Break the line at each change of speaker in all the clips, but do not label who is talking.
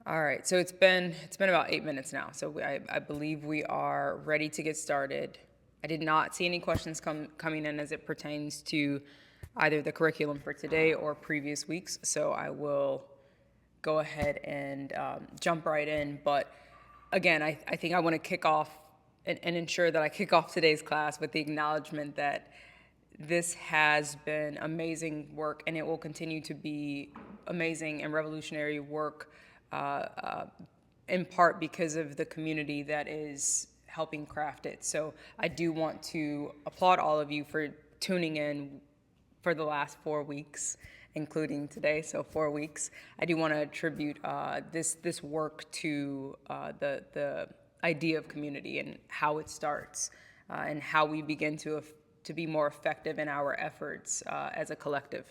All right, so it's been about 8 minutes now, so I believe we are ready to get started. I did not see any questions coming in as it pertains to either the curriculum for today or previous weeks, so I will go ahead and jump right in. But again, I think I want to kick off and ensure that I kick off today's class with the acknowledgement that this has been amazing work, and it will continue to be amazing and revolutionary work, in part because of the community that is helping craft it. So I do want to applaud all of you for tuning in for the last 4 weeks, including today, so 4 weeks. I do want to attribute this work to the idea of community and how it starts, and how we begin to be more effective in our efforts as a collective.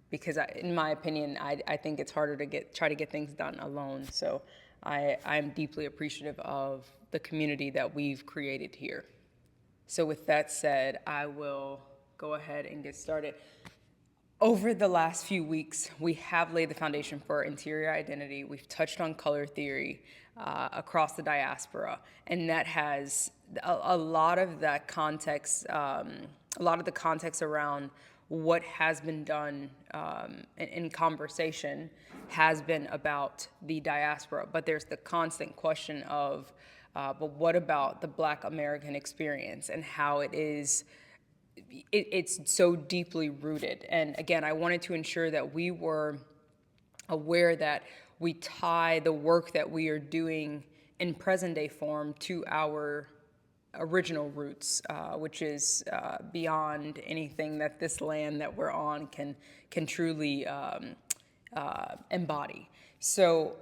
Because in my opinion, I think it's harder to try to get things done alone. So I'm deeply appreciative of the community that we've created here. So with that said, I will go ahead and get started. Over the last few weeks, we have laid the foundation for interior identity. We've touched on color theory across the diaspora, and that has a lot of that context, a lot of the context around what has been done in conversation has been about the diaspora. But there's the constant question of, but what about the Black American experience and how it's so deeply rooted. And again, I wanted to ensure that we were aware that we tie the work that we are doing in present day form to our original roots, which is beyond anything that this land that we're on can truly embody. So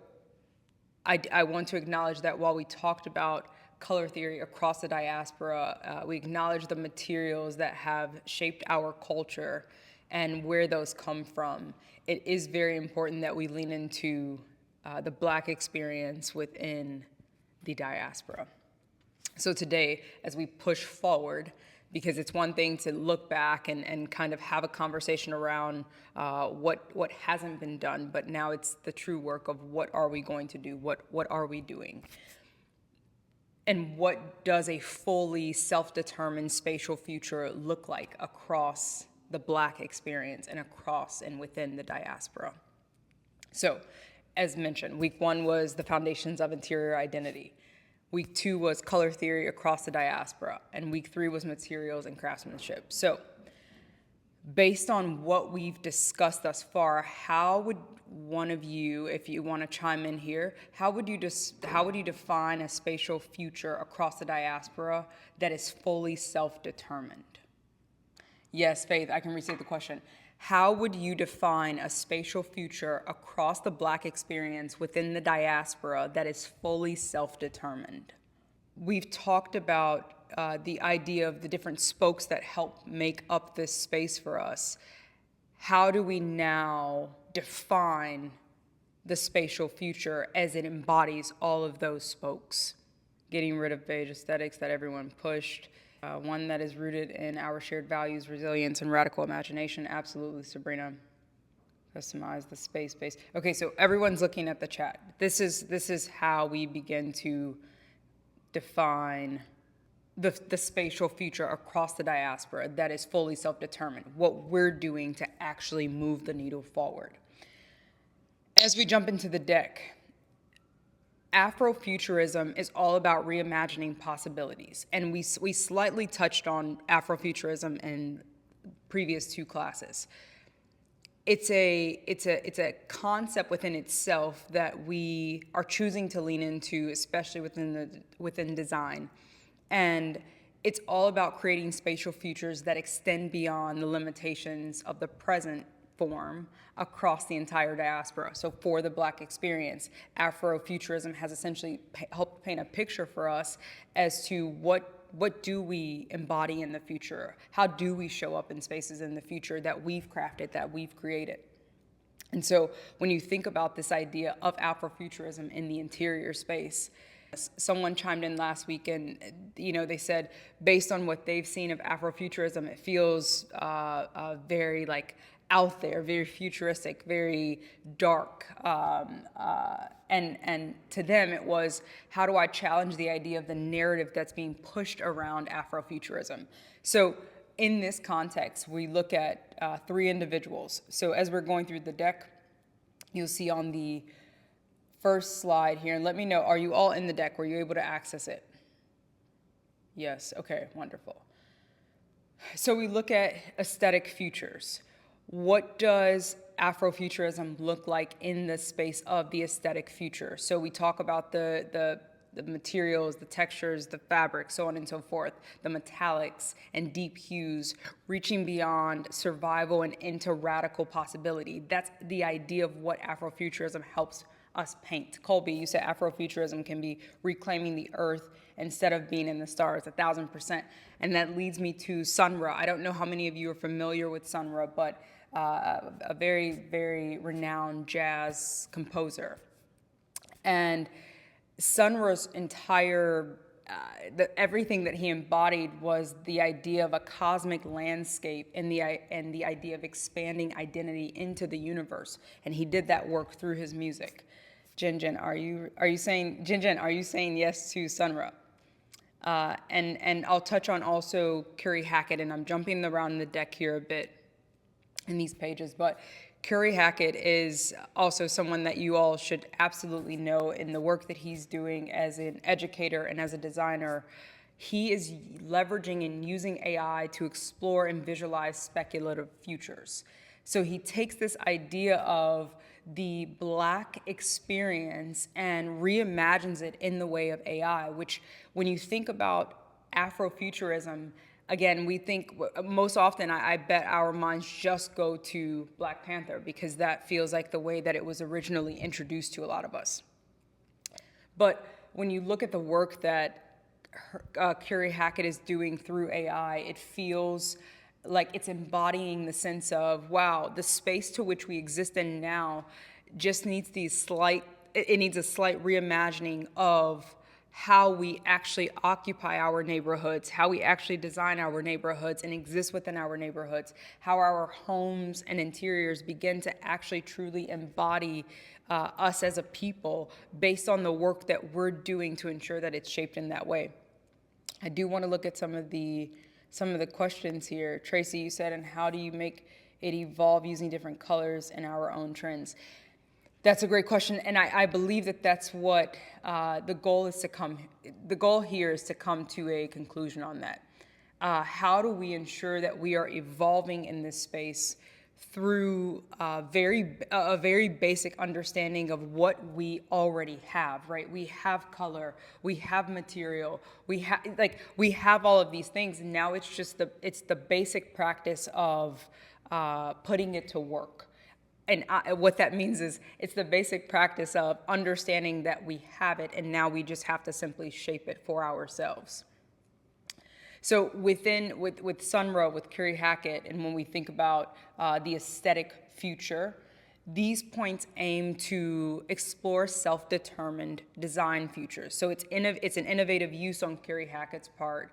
I want to acknowledge that while we talked about color theory across the diaspora, we acknowledge the materials that have shaped our culture and where those come from. It is very important that we lean into the Black experience within the diaspora. So today, as we push forward, because it's one thing to look back and kind of have a conversation around what hasn't been done, but now it's the true work of what are we going to do, what are we doing? And what does a fully self-determined spatial future look like across the Black experience and across and within the diaspora? So, as mentioned, week 1 was the foundations of interior identity. Week 2 was color theory across the diaspora. And week 3 was materials and craftsmanship. So, based on what we've discussed thus far, how would one of you, if you want to chime in here, how would you define a spatial future across the diaspora that is fully self-determined? Yes, Faith, I can restate the question. How would you define a spatial future across the Black experience within the diaspora that is fully self-determined? We've talked about the idea of the different spokes that help make up this space for us. How do we now define the spatial future as it embodies all of those spokes? Getting rid of beige aesthetics that everyone pushed. One that is rooted in our shared values, resilience, and radical imagination. Absolutely, Sabrina. Customize the space. Okay, so everyone's looking at the chat. This is how we begin to define the spatial future across the diaspora that is fully self-determined, what we're doing to actually move the needle forward. As we jump into the deck, Afrofuturism is all about reimagining possibilities, and we slightly touched on Afrofuturism in previous 2 classes. It's a concept within itself that we are choosing to lean into, especially within design. And it's all about creating spatial futures that extend beyond the limitations of the present form across the entire diaspora. So for the Black experience, Afrofuturism has essentially helped paint a picture for us as to what do we embody in the future? How do we show up in spaces in the future that we've crafted, that we've created? And so when you think about this idea of Afrofuturism in the interior space, someone chimed in last week and, they said, based on what they've seen of Afrofuturism, it feels very like out there, very futuristic, very dark. And to them, it was, how do I challenge the idea of the narrative that's being pushed around Afrofuturism? So in this context, we look at three individuals. So as we're going through the deck, you'll see on the first slide here, and let me know, are you all in the deck? Were you able to access it? Yes, okay, wonderful. So we look at aesthetic futures. What does Afrofuturism look like in the space of the aesthetic future? So we talk about the materials, the textures, the fabric, so on and so forth, the metallics and deep hues, reaching beyond survival and into radical possibility. That's the idea of what Afrofuturism helps us paint. Colby, you said Afrofuturism can be reclaiming the earth instead of being in the stars, 1,000%. And that leads me to Sun Ra. I don't know how many of you are familiar with Sun Ra, but a very, very renowned jazz composer. And Sun Ra's entire, everything that he embodied was the idea of a cosmic landscape and the idea of expanding identity into the universe. And he did that work through his music. Jinjin, are you saying yes to Sun Ra? And I'll touch on also Curry Hackett, and I'm jumping around the deck here a bit in these pages, but Curry Hackett is also someone that you all should absolutely know in the work that he's doing as an educator and as a designer. He is leveraging and using AI to explore and visualize speculative futures. So he takes this idea of the Black experience and reimagines it in the way of AI, which when you think about Afrofuturism, again, we think most often, I bet our minds just go to Black Panther because that feels like the way that it was originally introduced to a lot of us. But when you look at the work that Curry Hackett is doing through AI, it feels like it's embodying the sense of, wow, the space to which we exist in now just needs a slight reimagining of how we actually occupy our neighborhoods, how we actually design our neighborhoods and exist within our neighborhoods, how our homes and interiors begin to actually truly embody us as a people based on the work that we're doing to ensure that it's shaped in that way. I do want to look at some of the questions here. Tracy, you said, and how do you make it evolve using different colors and our own trends? That's a great question, and I believe that that's what the goal is to come. The goal here is to come to a conclusion on that. How do we ensure that we are evolving in this space through a very basic understanding of what we already have, right? We have color, we have material, we have all of these things, and now it's just the basic practice of putting it to work. And what that means is it's the basic practice of understanding that we have it, and now we just have to simply shape it for ourselves. So with Sun Ra, with Curry Hackett, and when we think about the aesthetic future, these points aim to explore self-determined design futures. So it's an innovative use on Curry Hackett's part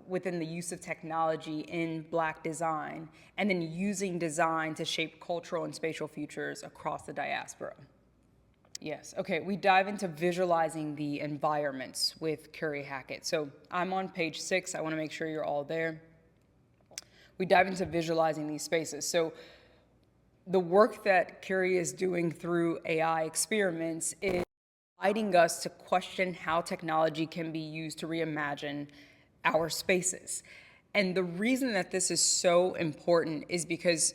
within the use of technology in Black design, and then using design to shape cultural and spatial futures across the diaspora. Yes, okay, we dive into visualizing the environments with Curry Hackett. So I'm on page 6, I wanna make sure you're all there. We dive into visualizing these spaces. So the work that Curry is doing through AI experiments is inviting us to question how technology can be used to reimagine our spaces. And the reason that this is so important is because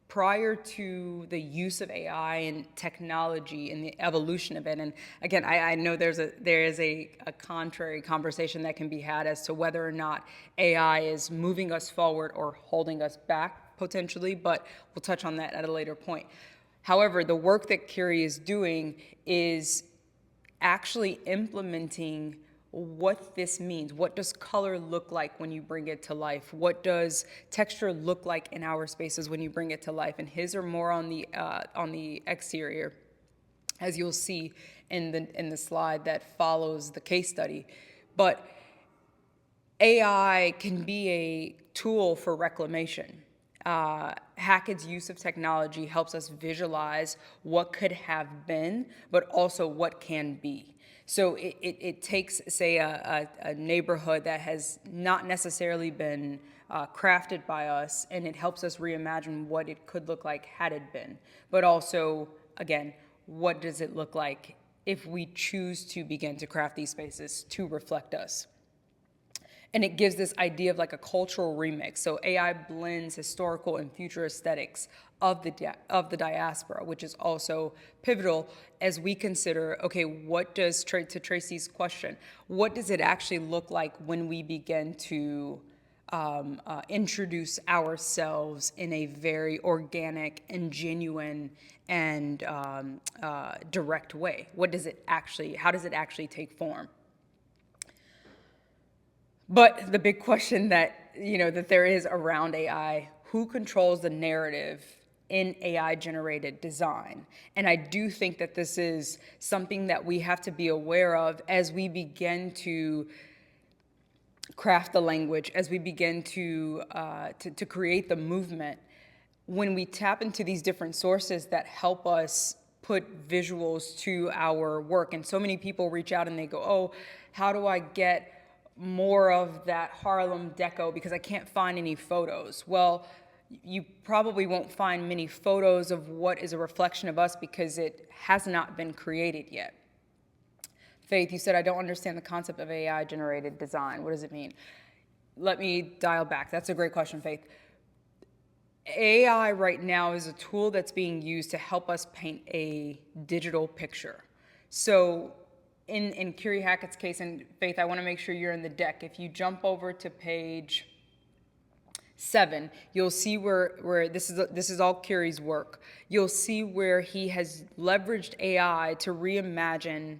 prior to the use of AI and technology and the evolution of it, and again, I know there is a contrary conversation that can be had as to whether or not AI is moving us forward or holding us back potentially, but we'll touch on that at a later point. However, the work that Curry is doing is actually implementing what this means. What does color look like when you bring it to life? What does texture look like in our spaces when you bring it to life? And his are more on the exterior, as you'll see in the slide that follows the case study. But AI can be a tool for reclamation. Hackett's use of technology helps us visualize what could have been, but also what can be. So it takes, say, a neighborhood that has not necessarily been crafted by us, and it helps us reimagine what it could look like had it been. But also, again, what does it look like if we choose to begin to craft these spaces to reflect us? And it gives this idea of like a cultural remix. So AI blends historical and future aesthetics of the diaspora, which is also pivotal as we consider, okay, what does, to Tracy's question, what does it actually look like when we begin to introduce ourselves in a very organic and genuine and direct way? How does it actually take form? But the big question that there is around AI, who controls the narrative in AI generated design? And I do think that this is something that we have to be aware of as we begin to craft the language, as we begin to create the movement. When we tap into these different sources that help us put visuals to our work, and so many people reach out and they go, oh, how do I get more of that Harlem deco because I can't find any photos? Well, you probably won't find many photos of what is a reflection of us because it has not been created yet. Faith, you said, I don't understand the concept of AI generated design. What does it mean? Let me dial back. That's a great question, Faith. AI right now is a tool that's being used to help us paint a digital picture. So in Curie Hackett's case, and Faith, I want to make sure you're in the deck. If you jump over to page 7, you'll see where this is all Curie's work. You'll see where he has leveraged AI to reimagine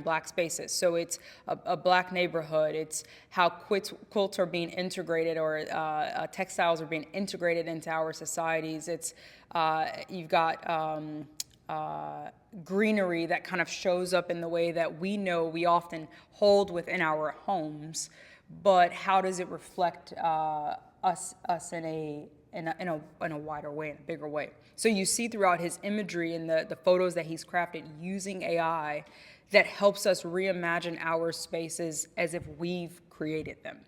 Black spaces. So it's a Black neighborhood. It's how quilts are being integrated, or textiles are being integrated into our societies. It's you've got greenery that kind of shows up in the way that we know we often hold within our homes, but how does it reflect us in a wider way, in a bigger way? So you see throughout his imagery and the photos that he's crafted using AI that helps us reimagine our spaces as if we've created them.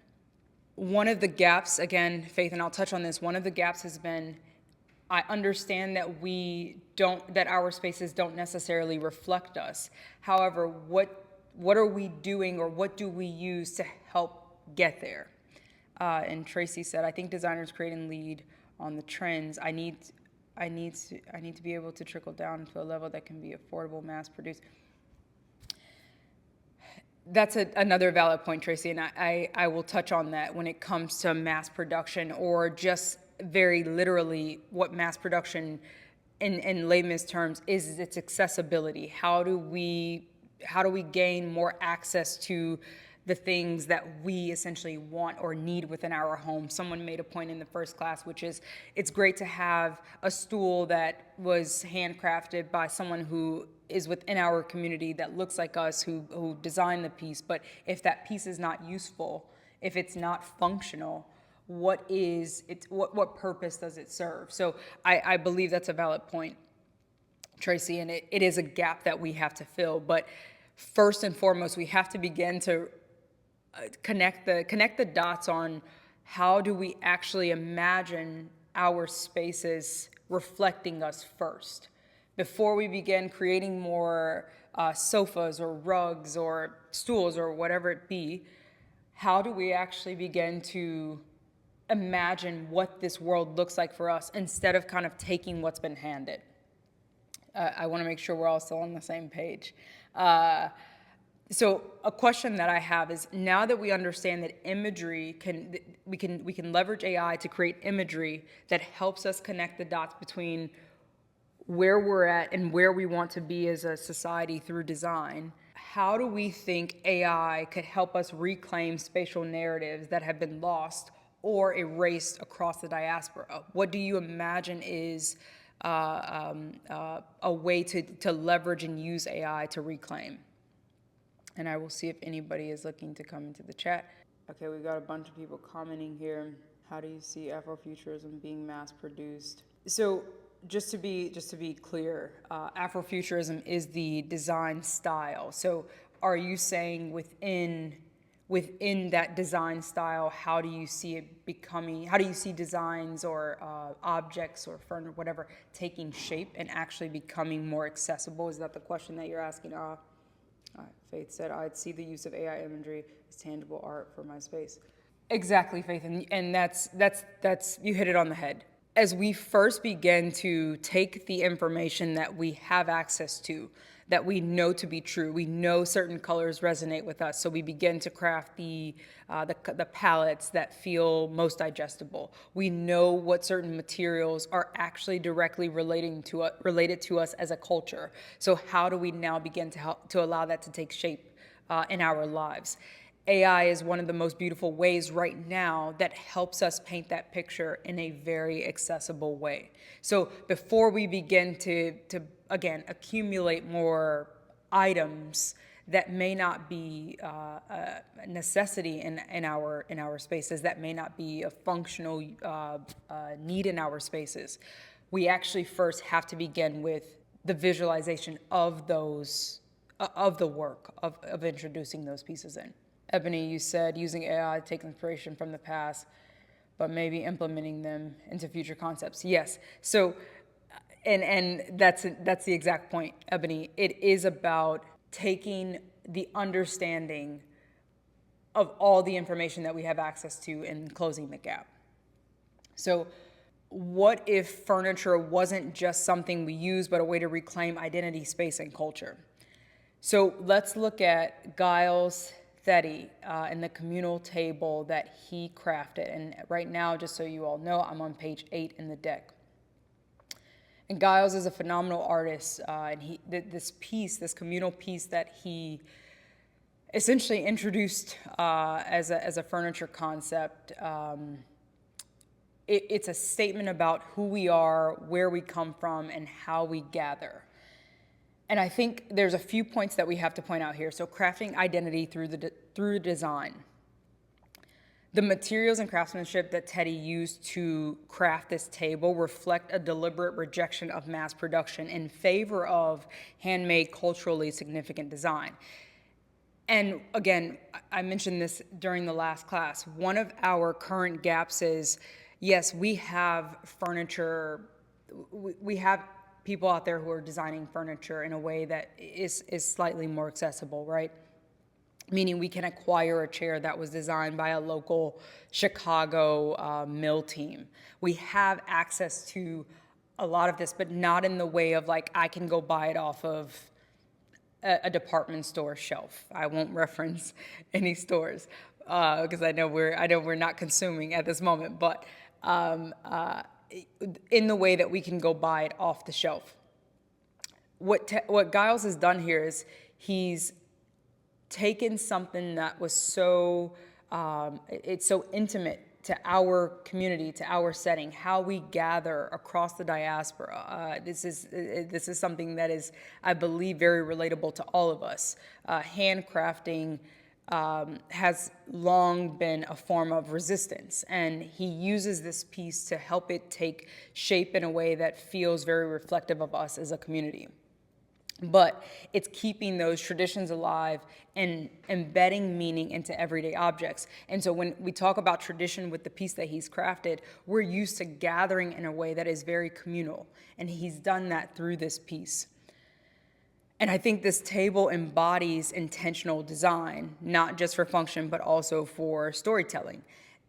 One of the gaps, again, Faith, and I'll touch on this, one of the gaps has been, I understand that our spaces don't necessarily reflect us. However, what are we doing, or what do we use to help get there? And Tracy said, I think designers create and lead on the trends. I need to be able to trickle down to a level that can be affordable, mass produced. That's another valid point, Tracy, and I will touch on that when it comes to mass production, or just very literally what mass production in layman's terms is its accessibility. How do we gain more access to the things that we essentially want or need within our home? Someone made a point in the first class, which is it's great to have a stool that was handcrafted by someone who is within our community that looks like us, who designed the piece. But if that piece is not useful, if it's not functional, what purpose does it serve? So I believe that's a valid point, Tracy, and it is a gap that we have to fill. But first and foremost, we have to begin to connect the dots on how do we actually imagine our spaces reflecting us first, before we begin creating more sofas or rugs or stools or whatever it be. How do we actually begin to imagine what this world looks like for us, instead of kind of taking what's been handed? I want to make sure we're all still on the same page. So a question that I have is, now that we understand that imagery we can leverage AI to create imagery that helps us connect the dots between where we're at and where we want to be as a society through design, how do we think AI could help us reclaim spatial narratives that have been lost or erased across the diaspora? What do you imagine is a way to leverage and use AI to reclaim? And I will see if anybody is looking to come into the chat. Okay, we've got a bunch of people commenting here. How do you see Afrofuturism being mass produced? So just to be clear, Afrofuturism is the design style. So are you saying within that design style, how do you see it becoming? How do you see designs or objects or furniture, whatever, taking shape and actually becoming more accessible? Is that the question that you're asking? Faith said, I'd see the use of AI imagery as tangible art for my space. Exactly, Faith, and that's you hit it on the head. As we first begin to take the information that we have access to, that we know to be true, we know certain colors resonate with us, so we begin to craft the palettes that feel most digestible. We know what certain materials are actually directly related to us as a culture. So how do we now begin to allow that to take shape in our lives? AI is one of the most beautiful ways right now that helps us paint that picture in a very accessible way. So before we begin to again, accumulate more items that may not be a necessity in our spaces, that may not be a functional need in our spaces, we actually first have to begin with the visualization of those, of the work of introducing those pieces in. Ebony, you said using AI to take inspiration from the past, but maybe implementing them into future concepts. Yes. So, and that's the exact point, Ebony. It is about taking the understanding of all the information that we have access to and closing the gap. So, what if furniture wasn't just something we use, but a way to reclaim identity, space, and culture? So let's look at Giles Theddy and the communal table that he crafted. And right now, just so you all know, I'm on page 8 in the deck. And Giles is a phenomenal artist, and this communal piece that he essentially introduced as a furniture concept. It's a statement about who we are, where we come from, and how we gather. And I think there's a few points that we have to point out here. So crafting identity through design. The materials and craftsmanship that Teddy used to craft this table reflect a deliberate rejection of mass production in favor of handmade, culturally significant design. And again, I mentioned this during the last class. One of our current gaps is, yes, we have furniture, we have people out there who are designing furniture in a way that is slightly more accessible, right? Meaning we can acquire a chair that was designed by a local Chicago mill team. We have access to a lot of this, but not in the way of like, I can go buy it off of a department store shelf. I won't reference any stores because I know we're not consuming at this moment, but in the way that we can go buy it off the shelf. What Giles has done here is he's taken something that was so it's so intimate to our community, to our setting, how we gather across the diaspora. This is something that is, I believe, very relatable to all of us. Handcrafting has long been a form of resistance, and he uses this piece to help it take shape in a way that feels very reflective of us as a community. But it's keeping those traditions alive and embedding meaning into everyday objects. And so when we talk about tradition with the piece that he's crafted, we're used to gathering in a way that is very communal, and he's done that through this piece. And I think this table embodies intentional design, not just for function, but also for storytelling.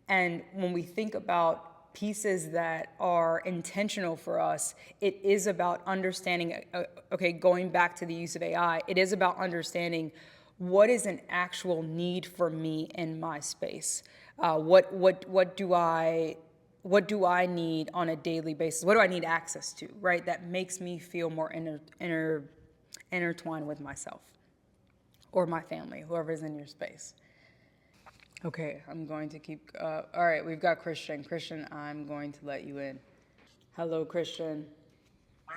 And when we think about pieces that are intentional for us, it is about understanding, going back to the use of AI, it is about understanding what is an actual need for me in my space. What do I need on a daily basis? What do I need access to, right? That makes me feel more intertwined with myself or my family, whoever's in your space. Okay, I'm going to keep, all right, we've got Christian. Christian, I'm going to let you in. Hello, Christian.
Hi.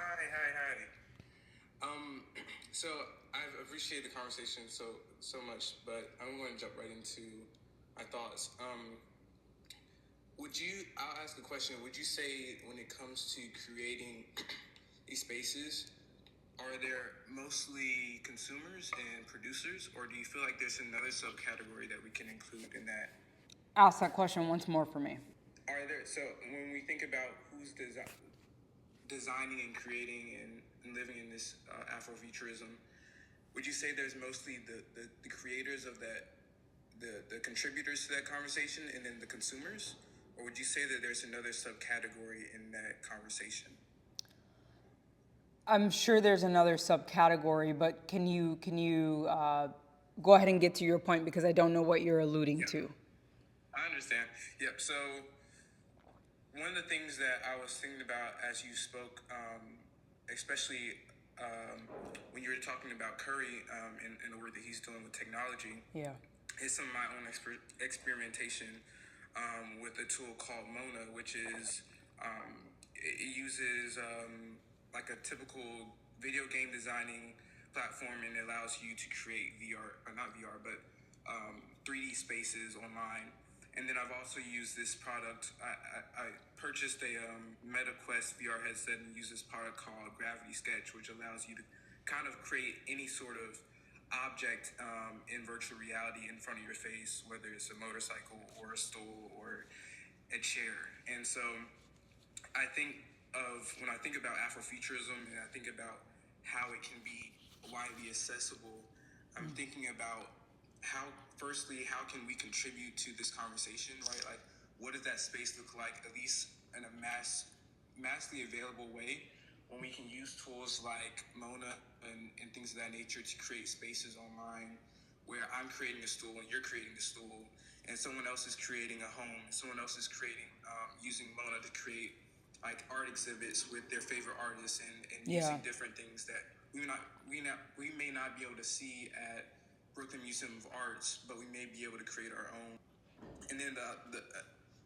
So I've appreciated the conversation so much, but I'm going to jump right into my thoughts. I'll ask a question. Would you say when it comes to creating these spaces, are there mostly consumers and producers, or do you feel like there's another subcategory that we can include in that?
Ask that question once more for me.
So when we think about who's designing and creating and living in this Afrofuturism, would you say there's mostly the creators of that, the contributors to that conversation, and then the consumers? Or would you say that there's another subcategory in that conversation?
I'm sure there's another subcategory, but can you go ahead and get to your point, because I don't know what you're alluding to.
I understand. Yep. So one of the things that I was thinking about as you spoke, especially when you were talking about Curry and the work that he's doing with technology,
Yeah.
is some of my own experimentation with a tool called Mona, which is it uses like a typical video game designing platform, and it allows you to create VR, or not VR, but 3D spaces online. And then I've also used this product. I purchased a MetaQuest VR headset and use this product called Gravity Sketch, which allows you to kind of create any sort of object in virtual reality in front of your face, whether it's a motorcycle or a stool or a chair. And so I think when I think about Afrofuturism and I think about how it can be widely accessible, I'm thinking about firstly, how can we contribute to this conversation, right? Like, what does that space look like, at least in a massively available way, when we can use tools like Mona and things of that nature to create spaces online where I'm creating a stool and you're creating a stool, and someone else is creating a home, and someone else is creating using Mona to create like art exhibits with their favorite artists and using different things that we may not be able to see at Brooklyn Museum of Arts, but we may be able to create our own. And then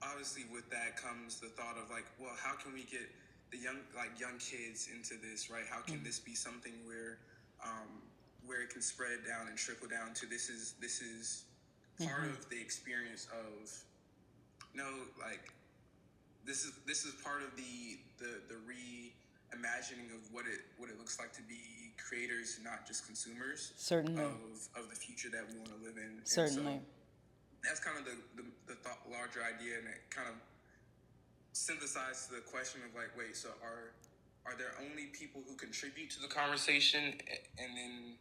obviously with that comes the thought of like, well, how can we get the young kids into this, right? How can this be something where it can spread down and trickle down to this is part of the experience of like this is part of the reimagining of what it looks like to be creators, not just consumers.
Certainly.
Of the future that we want to live in.
Certainly.
And so that's kind of the larger idea, and it kind of synthesized the question of like, wait, so are there only people who contribute to the conversation, and then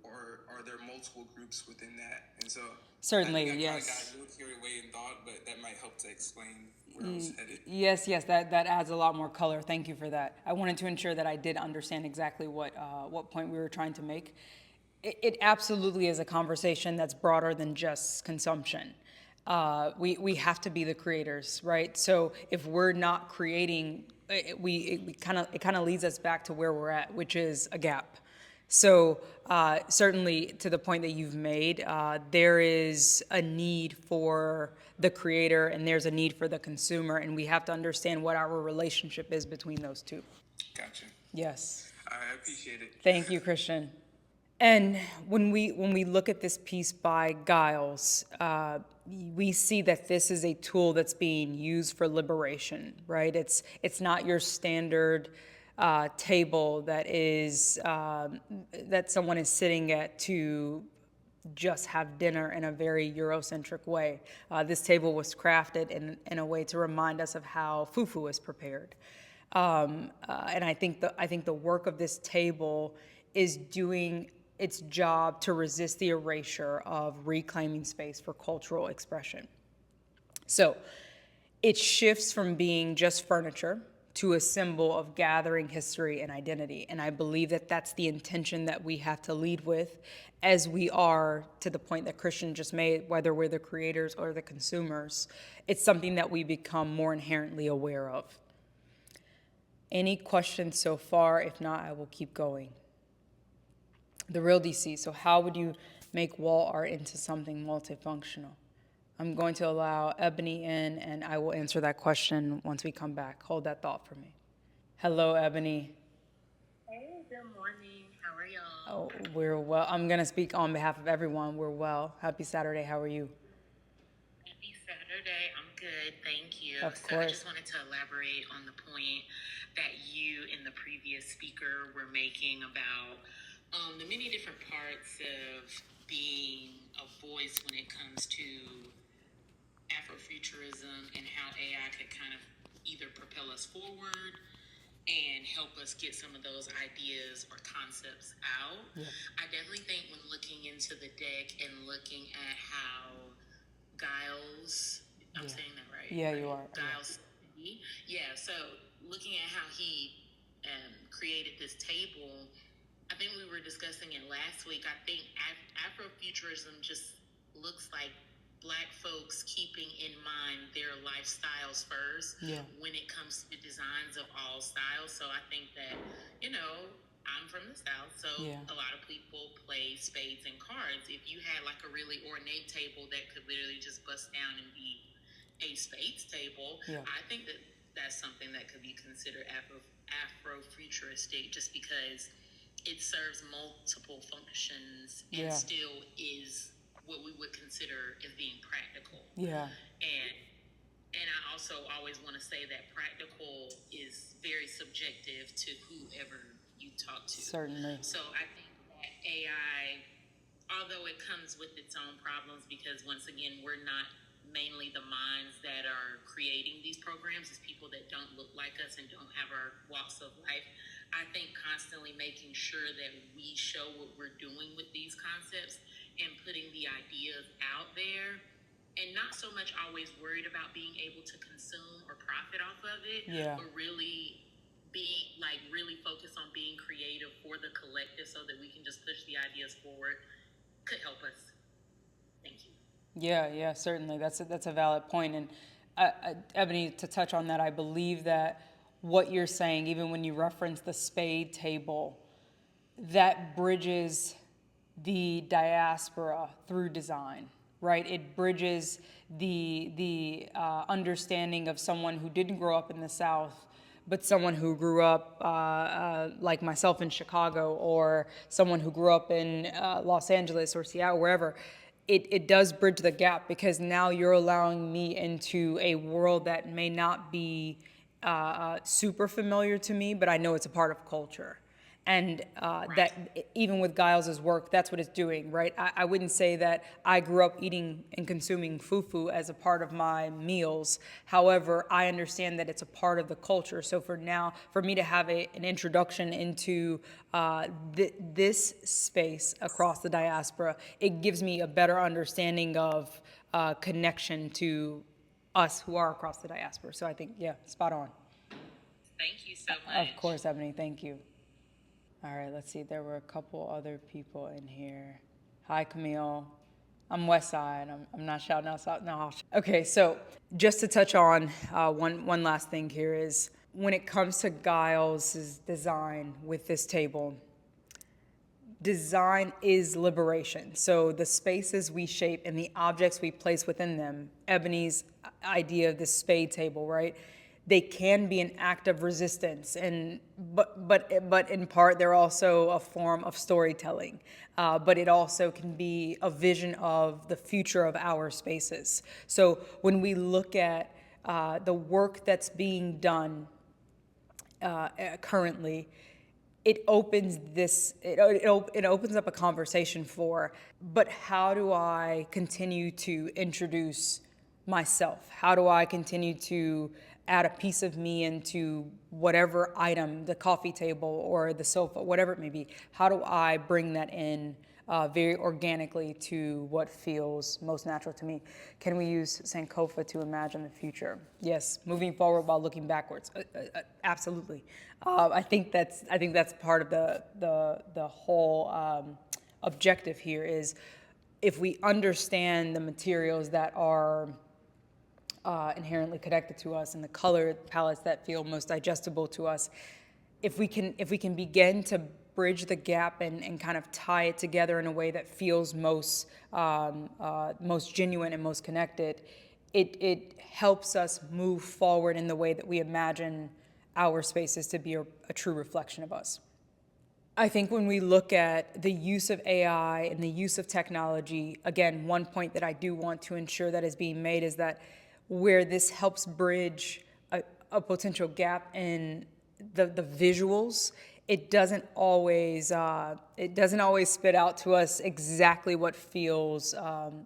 or are there multiple groups within that? And so
certainly,
I think I
yes.
kind of got a little carried away in thought, but that might help to explain where I was headed.
Yes, that adds a lot more color. Thank you for that. I wanted to ensure that I did understand exactly what point we were trying to make. It absolutely is a conversation that's broader than just consumption. We have to be the creators, right? So if we're not creating, it kind of leads us back to where we're at, which is a gap. So certainly, to the point that you've made, there is a need for the creator and there's a need for the consumer, and we have to understand what our relationship is between those two.
Gotcha.
Yes.
I appreciate it.
Thank you, Christian. And when we look at this piece by Giles, we see that this is a tool that's being used for liberation, right? It's not your standard table that is that someone is sitting at to just have dinner in a very Eurocentric way. This table was crafted in a way to remind us of how fufu is prepared. And I think the work of this table is doing its job to resist the erasure of reclaiming space for cultural expression. So it shifts from being just furniture to a symbol of gathering history and identity. And I believe that that's the intention that we have to lead with, as we are, to the point that Christian just made, whether we're the creators or the consumers. It's something that we become more inherently aware of. Any questions so far? If not, I will keep going. The real DC. So how would you make wall art into something multifunctional? I'm going to allow Ebony in, and I will answer that question once we come back. Hold that thought for me. Hello, Ebony.
Hey, good morning. How are y'all?
Oh, we're well. I'm going to speak on behalf of everyone. We're well. Happy Saturday. How are you?
Happy Saturday. good. Thank you.
Of
So I
course.
just wanted to elaborate on the point that you and the previous speaker were making about the many different parts of being a voice when it comes to Afrofuturism and how AI could kind of either propel us forward and help us get some of those ideas or concepts out.
Yeah.
I definitely think when looking into the deck and looking at how Giles, I'm saying that right?
Yeah,
right?
you are.
Giles, yeah. So looking at how he created this table, I think we were discussing it last week. I think Afrofuturism just looks like Black folks keeping in mind their lifestyles first when it comes to designs of all styles. So I think that, I'm from the South, so a lot of people play spades and cards. If you had like a really ornate table that could literally just bust down and be a spades table, I think that that's something that could be considered Afrofuturistic just because it serves multiple functions and still is what we would consider as being practical.
Yeah.
And I also always want to say that practical is very subjective to whoever you talk to.
Certainly.
So I think that AI, although it comes with its own problems, because once again, we're not mainly the minds that are creating these programs, it's people that don't look like us and don't have our walks of life. I think constantly making sure that we show what we're doing with these concepts and putting the ideas out there, and not so much always worried about being able to consume or profit off of it, but really really focus on being creative for the collective so that we can just push the ideas forward could help us. Thank you.
Yeah, certainly. That's a valid point. And Ebony, to touch on that, I believe that what you're saying, even when you reference the spade table, that bridges the diaspora through design, right? It bridges the understanding of someone who didn't grow up in the South, but someone who grew up like myself in Chicago, or someone who grew up in Los Angeles or Seattle, wherever. It does bridge the gap, because now you're allowing me into a world that may not be super familiar to me, but I know it's a part of culture. And that even with Giles' work, that's what it's doing, right? I wouldn't say that I grew up eating and consuming fufu as a part of my meals. However, I understand that it's a part of the culture. So for me to have an introduction into this space across the diaspora, it gives me a better understanding of connection to us who are across the diaspora. So I think, spot on.
Thank you so much.
Of course, Ebony, thank you. All right, let's see. There were a couple other people in here. Hi, Camille. I'm West Side. I'm not shouting out South. No. Okay, so just to touch on one last thing here is when it comes to Giles' design with this table, design is liberation. So the spaces we shape and the objects we place within them, Ebony's idea of this spade table, right? They can be an act of resistance, but in part they're also a form of storytelling. But it also can be a vision of the future of our spaces. So when we look at the work that's being done currently, it opens it opens up a conversation for, but how do I continue to introduce myself? How do I continue to add a piece of me into whatever item, the coffee table or the sofa, whatever it may be? How do I bring that in very organically to what feels most natural to me? Can we use Sankofa to imagine the future? Yes, moving forward while looking backwards. Absolutely. I think that's part of the whole objective here is, if we understand the materials that are inherently connected to us and the color palettes that feel most digestible to us, if we can begin to bridge the gap and kind of tie it together in a way that feels most genuine and most connected, it helps us move forward in the way that we imagine our spaces to be a true reflection of us. I think when we look at the use of AI and the use of technology, again, one point that I do want to ensure that is being made is that where this helps bridge a potential gap in the visuals, it doesn't always spit out to us exactly what feels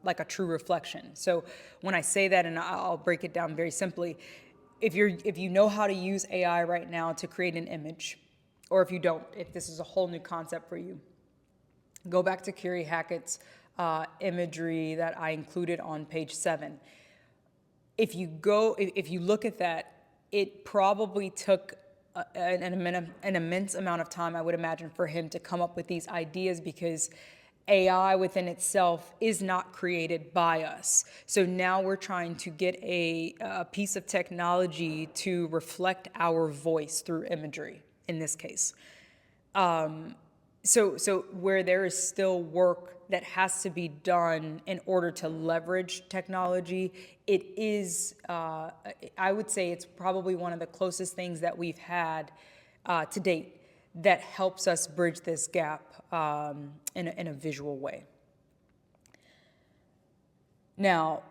like a true reflection. So when I say that, and I'll break it down very simply, if you know how to use AI right now to create an image, or if you don't, if this is a whole new concept for you, go back to Curie Hackett's imagery that I included on page 7. If you look at that, it probably took an immense amount of time, I would imagine, for him to come up with these ideas, because AI within itself is not created by us. So now we're trying to get a piece of technology to reflect our voice through imagery, in this case. So where there is still work that has to be done in order to leverage technology, it is, I would say it's probably one of the closest things that we've had to date that helps us bridge this gap in a visual way. Now,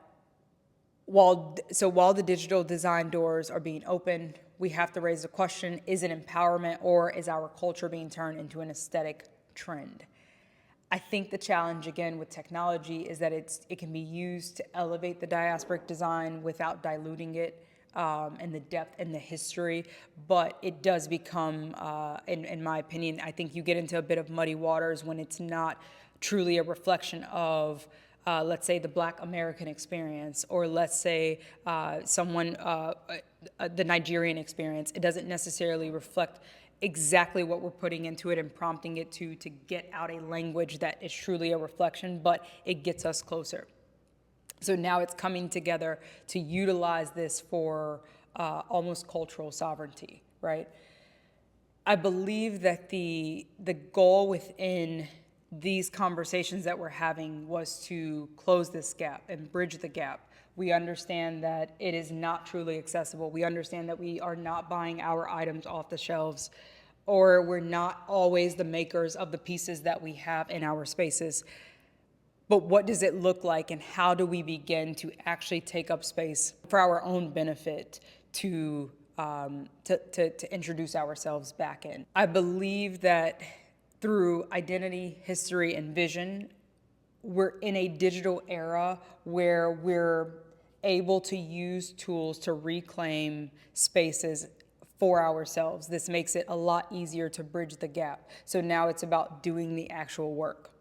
while the digital design doors are being opened, we have to raise the question, is it empowerment, or is our culture being turned into an aesthetic trend? I think the challenge, again, with technology is that it can be used to elevate the diasporic design without diluting it and the depth and the history, but it does become, in my opinion, I think you get into a bit of muddy waters when it's not truly a reflection of let's say the Black American experience, or let's say the Nigerian experience. It doesn't necessarily reflect exactly what we're putting into it and prompting it to get out a language that is truly a reflection, but it gets us closer. So now it's coming together to utilize this for almost cultural sovereignty, right? I believe that the goal within these conversations that we're having was to close this gap and bridge the gap. We understand that it is not truly accessible. We understand that we are not buying our items off the shelves, or we're not always the makers of the pieces that we have in our spaces. But what does it look like, and how do we begin to actually take up space for our own benefit to introduce ourselves back in? I believe that through identity, history, and vision, we're in a digital era where we're able to use tools to reclaim spaces for ourselves. This makes it a lot easier to bridge the gap. So now it's about doing the actual work.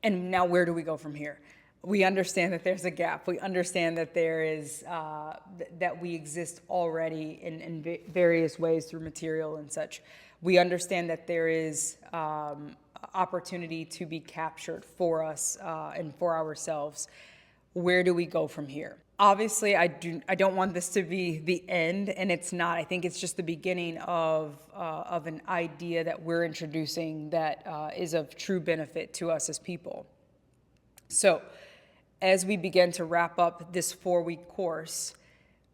And now where do we go from here? We understand that there's a gap. We understand that there is, that we exist already in various ways through material and such. We understand that there is opportunity to be captured for us and for ourselves. Where do we go from here? Obviously, I don't want this to be the end, and it's not. I think it's just the beginning of an idea that we're introducing that is of true benefit to us as people. So, as we begin to wrap up this 4-week course,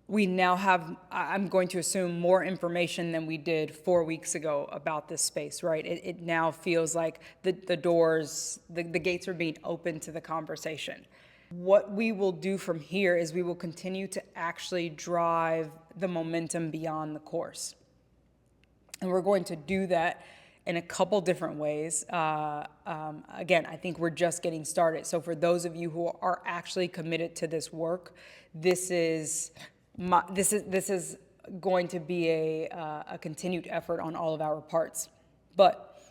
we now have, I'm going to assume, more information than we did 4 weeks ago about this space, right? It now feels like the doors, the gates are being opened to the conversation. What we will do from here is we will continue to actually drive the momentum beyond the course. And we're going to do that in a couple different ways. Again, I think we're just getting started. So for those of you who are actually committed to this work, this is going to be a continued effort on all of our parts. But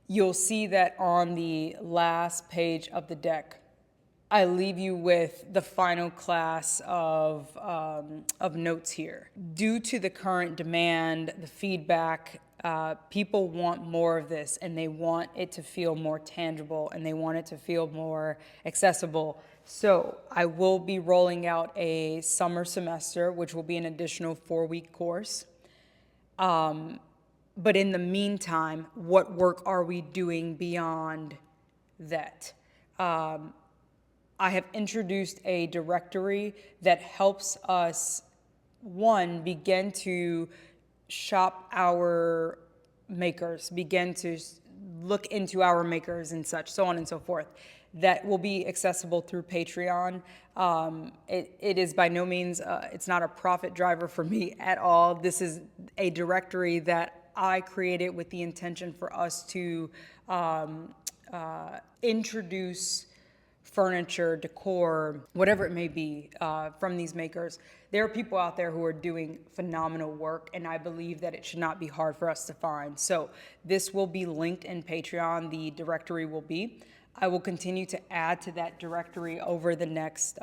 you'll see that on the last page of the deck, I leave you with the final class of notes here. Due to the current demand, the feedback, people want more of this, and they want it to feel more tangible, and they want it to feel more accessible. So I will be rolling out a summer semester, which will be an additional 4-week course. But in the meantime, what work are we doing beyond that? I have introduced a directory that helps us, one, begin to shop our makers, begin to look into our makers and such, so on and so forth. that will be accessible through Patreon. It is by no means, it's not a profit driver for me at all. This is a directory that I created with the intention for us to introduce furniture, decor, whatever it may be, from these makers. There are people out there who are doing phenomenal work, and I believe that it should not be hard for us to find. So this will be linked in Patreon. The directory will be. I will continue to add to that directory over the next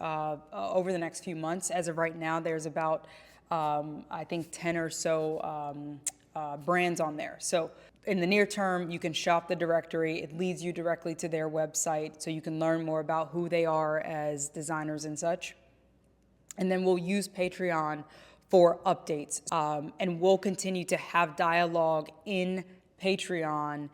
few months. As of right now, there's about I think 10 or so brands on there. So in the near term, you can shop the directory. It leads you directly to their website, so you can learn more about who they are as designers and such. And then we'll use Patreon for updates. And we'll continue to have dialogue in Patreon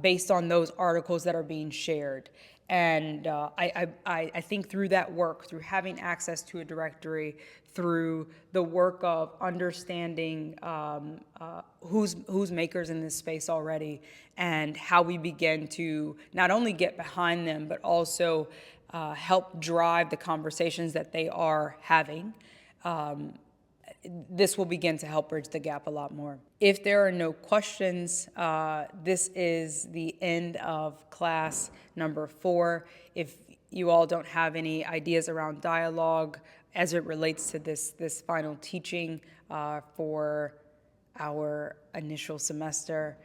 based on those articles that are being shared. And I think through that work, through having access to a directory, through the work of understanding who's makers in this space already, and how we begin to not only get behind them, but also help drive the conversations that they are having, this will begin to help bridge the gap a lot more. If there are no questions, this is the end of class number 4. If you all don't have any ideas around dialogue as it relates to this final teaching for our initial semester,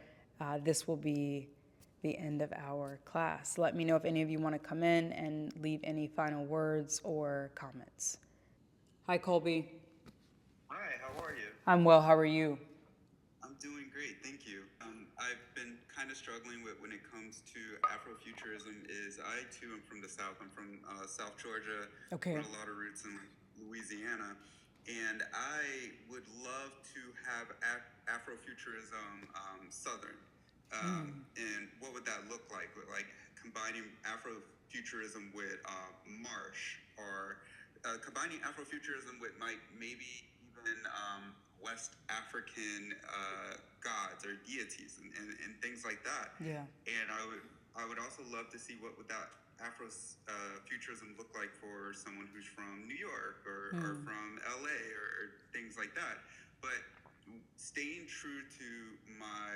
this will be the end of our class. Let me know if any of you want to come in and leave any final words or comments. Hi, Colby.
Hi, how are you?
I'm well. How are you?
I'm doing great, thank you. I've been kind of struggling with when it comes to Afrofuturism is I too am from the South. I'm from South Georgia.
Okay.
Got a lot of roots in Louisiana. And I would love to have Afrofuturism Southern. And what would that look like? Like combining Afrofuturism with marsh, or combining Afrofuturism with maybe even West African gods or deities and things like that.
Yeah.
And I would also love to see what would that Afrofuturism look like for someone who's from New York or from LA or things like that. But staying true to my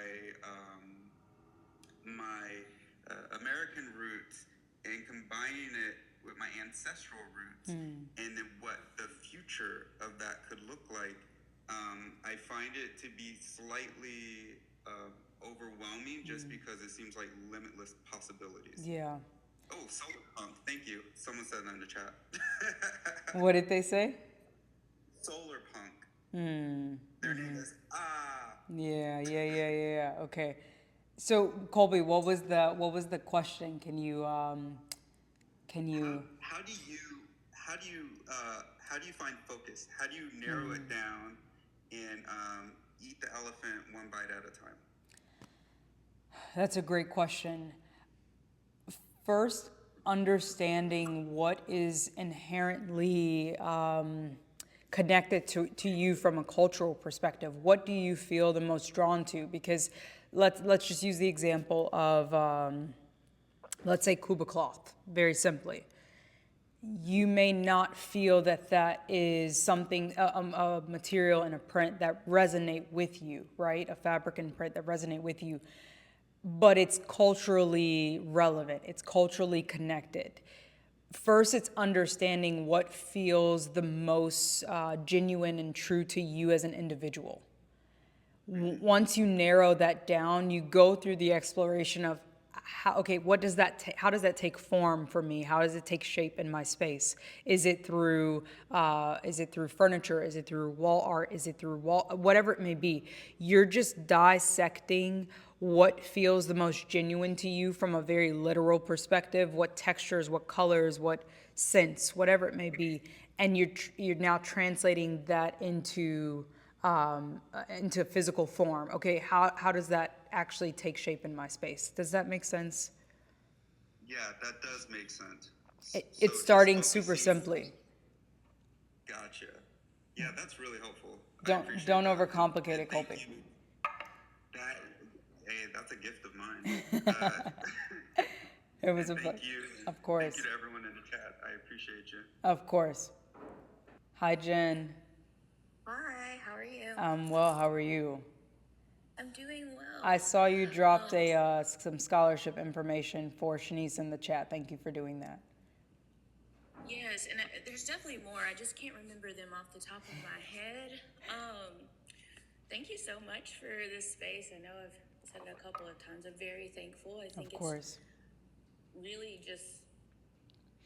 American roots and combining it with my ancestral roots, and then what the future of that could look like, I find it to be slightly overwhelming just because it seems like limitless possibilities.
Yeah.
Oh, solar punk. Thank you. Someone said that in the chat.
What did they say?
Solar punk. Their name is
Yeah. Okay. So Colby, what was the question? Can you
How do you find focus? How do you narrow it down and eat the elephant one bite at a time?
That's a great question. First, understanding what is inherently connected to you from a cultural perspective. What do you feel the most drawn to? Because let's just use the example of let's say Kuba cloth, very simply. You may not feel that is something, a material and a print that resonate with you, right? A fabric and print that resonate with you, but it's culturally relevant. It's culturally connected. First, it's understanding what feels the most genuine and true to you as an individual. Once you narrow that down, you go through the exploration of how does that take form for me? How does it take shape in my space? Is it through furniture? Is it through wall art? Is it through whatever it may be? You're just dissecting what feels the most genuine to you from a very literal perspective, what textures, what colors, what scents, whatever it may be, and you're now translating that into physical form. Okay, how does that actually take shape in my space? Does that make sense?
Yeah, that does make sense.
It's starting super simply.
Gotcha. Yeah, that's really helpful.
Don't overcomplicate it, Colby.
Hey, that's a gift of mine.
It was
And
a
thank you.
of course.
Thank you to everyone in the chat. I appreciate you.
Of course. Hi, Jen.
Hi, how are you?
I'm well. How are you?
I'm doing well.
I saw you dropped some scholarship information for Shanice in the chat. Thank you for doing that.
Yes, and there's definitely more. I just can't remember them off the top of my head. Thank you so much for this space. I know I've said it a couple of times. I'm very thankful. I think
Of course.
it's really just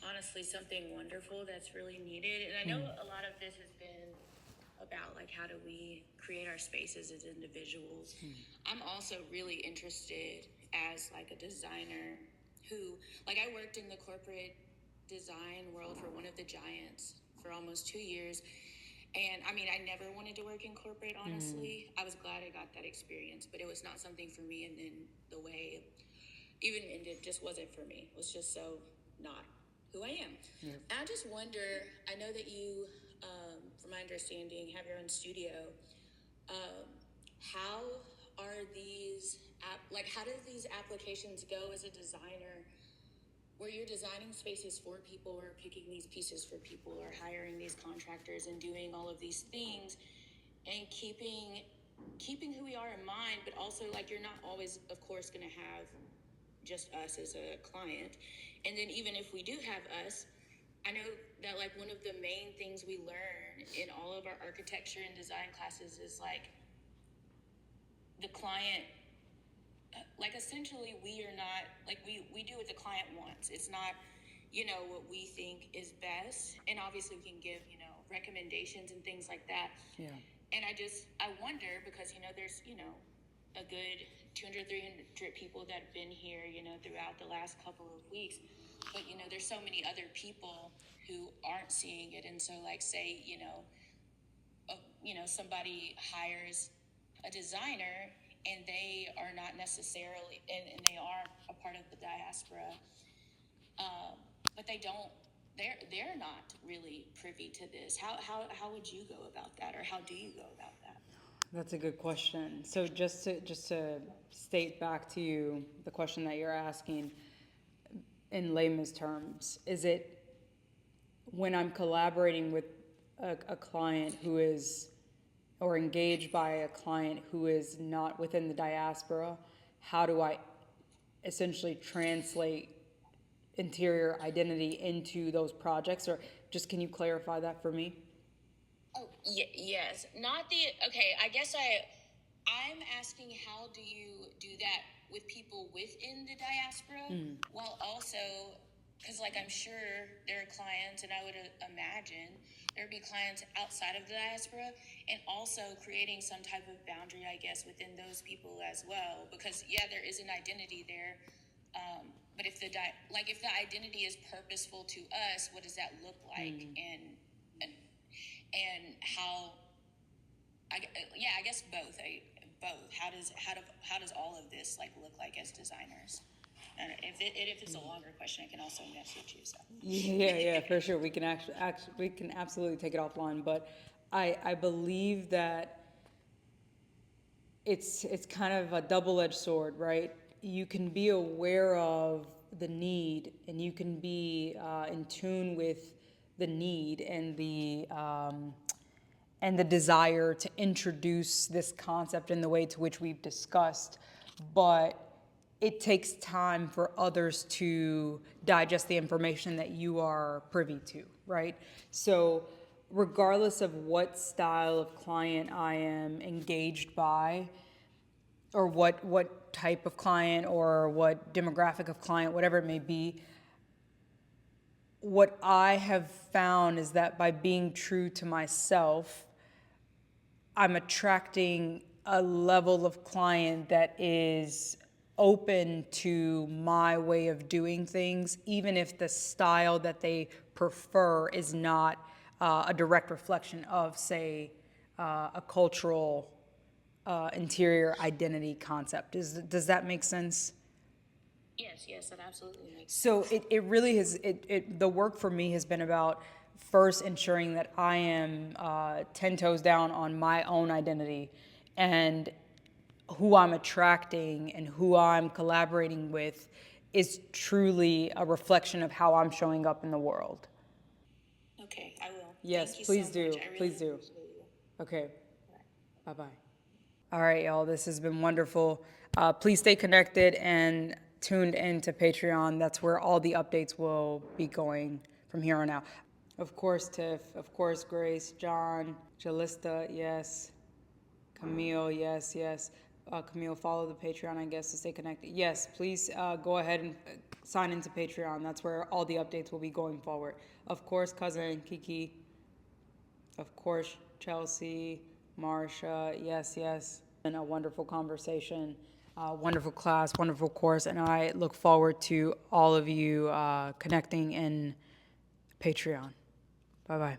honestly something wonderful that's really needed. And I know a lot of this has been about like how do we create our spaces as individuals. I'm also really interested as like a designer who, like, I worked in the corporate design world for one of the giants for almost 2 years. And I mean, I never wanted to work in corporate, honestly. I was glad I got that experience, but it was not something for me. And then the way even ended just wasn't for me. It was just so not who I am. And I just wonder, I know that you, from my understanding, have your own studio. How are these, how do these applications go as a designer where you're designing spaces for people or picking these pieces for people or hiring these contractors and doing all of these things and keeping who we are in mind, but also like you're not always, of course, going to have just us as a client. And then even if we do have us, I know that like one of the main things we learn in all of our architecture and design classes is like the client, like essentially we are not, like we do what the client wants. It's not, what we think is best. And obviously we can give, recommendations and things like that.
Yeah.
And I wonder because, there's, a good 200, 300 people that have been here, throughout the last couple of weeks. But, there's so many other people who aren't seeing it. And so like say, somebody hires a designer and they are not necessarily, and they are a part of the diaspora, but they're not really privy to this. How would you go about that, or how do you go about that?
That's a good question. So just to state back to you the question that you're asking in layman's terms, is it when I'm collaborating with a client who is, or engaged by a client who is not within the diaspora, how do I essentially translate interior identity into those projects? Or just can you clarify that for me?
Oh, yes. Not the, okay, I guess I'm asking how do you do that with people within the diaspora while also, because like I'm sure there are clients, and I would imagine there would be clients outside of the diaspora, and also creating some type of boundary, I guess, within those people as well. Because yeah, there is an identity there, but if the identity is purposeful to us, what does that look like? And how? I guess both. Both. How does all of this like look like as designers? And if it's a longer question, I can also message you. So.
Yeah, for sure. We can we can absolutely take it offline. But I believe that it's kind of a double-edged sword, right? You can be aware of the need, and you can be in tune with the need and the desire to introduce this concept in the way to which we've discussed, but it takes time for others to digest the information that you are privy to, right? So regardless of what style of client I am engaged by, or what type of client or what demographic of client, whatever it may be, what I have found is that by being true to myself, I'm attracting a level of client that is open to my way of doing things, even if the style that they prefer is not a direct reflection of, say, a cultural interior identity concept. Does that make sense?
Yes, that absolutely makes sense.
So it really has, the work for me has been about first ensuring that I am 10 toes down on my own identity and who I'm attracting and who I'm collaborating with is truly a reflection of how I'm showing up in the world.
Okay, I will.
Yes,
Thank you
please
so
do.
much. I really
Please do.
appreciate you.
Okay. Bye-bye. All right, y'all. This has been wonderful. Please stay connected and tuned into Patreon. That's where all the updates will be going from here on out. Of course, Tiff. Of course, Grace, John, Jalista, yes. Camille, yes, yes. Camille, follow the Patreon, I guess, to stay connected. Yes, please go ahead and sign into Patreon. That's where all the updates will be going forward. Of course, Cousin Kiki. Of course, Chelsea, Marsha, yes, yes. And a wonderful conversation, wonderful class, wonderful course. And I look forward to all of you connecting in Patreon. Bye-bye.